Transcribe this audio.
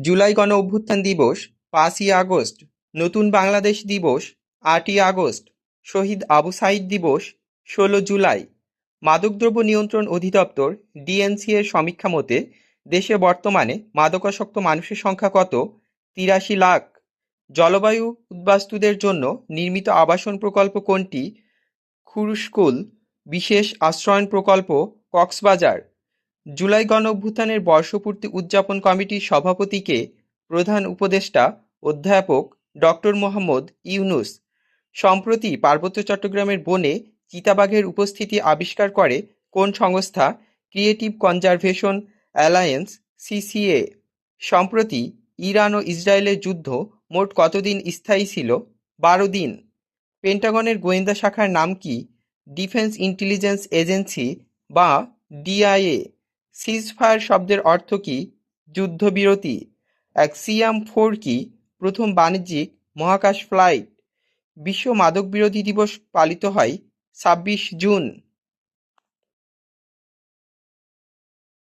জুলাই গণ অভ্যুত্থান দিবস ৫ই আগস্ট, নতুন বাংলাদেশ দিবস ৮ই আগস্ট, শহীদ আবু সাঈদ দিবস ১৬ জুলাই। মাদকদ্রব্য নিয়ন্ত্রণ অধিদপ্তর ডিএনসি এর সমীক্ষা মতে দেশে বর্তমানে মাদকাসক্ত মানুষের সংখ্যা কত? ৮৩ লাখ। জলবায়ু উদ্বাস্তুদের জন্য নির্মিত আবাসন প্রকল্প কোনটি? খুরুশকুল বিশেষ আশ্রয়ণ প্রকল্প, কক্সবাজার। জুলাই গণঅভ্যুত্থানের বর্ষপূর্তি উদযাপন কমিটির সভাপতি কে? প্রধান উপদেষ্টা অধ্যাপক ডক্টর মোহাম্মদ ইউনূস। সম্প্রতি পার্বত্য চট্টগ্রামের বনে চিতাবাঘের উপস্থিতি আবিষ্কার করে কোন সংস্থা? Creative conservation alliance, CCA. সম্প্রতি ইরান ও ইসরায়েলের যুদ্ধ মোট কতদিন স্থায়ী ছিল? ১২ দিন। পেন্টাগনের গোয়েন্দা শাখার নাম কি? ডিফেন্স ইন্টেলিজেন্স এজেন্সি বা ডিআইএ। সিজফায়ার শব্দের অর্থ কী? যুদ্ধবিরতি। অ্যাক্সিয়াম-4 কি? প্রথম বাণিজ্যিক মহাকাশ ফ্লাইট। বিশ্ব মাদকবিরোধী দিবস পালিত হয় ২৬ জুন।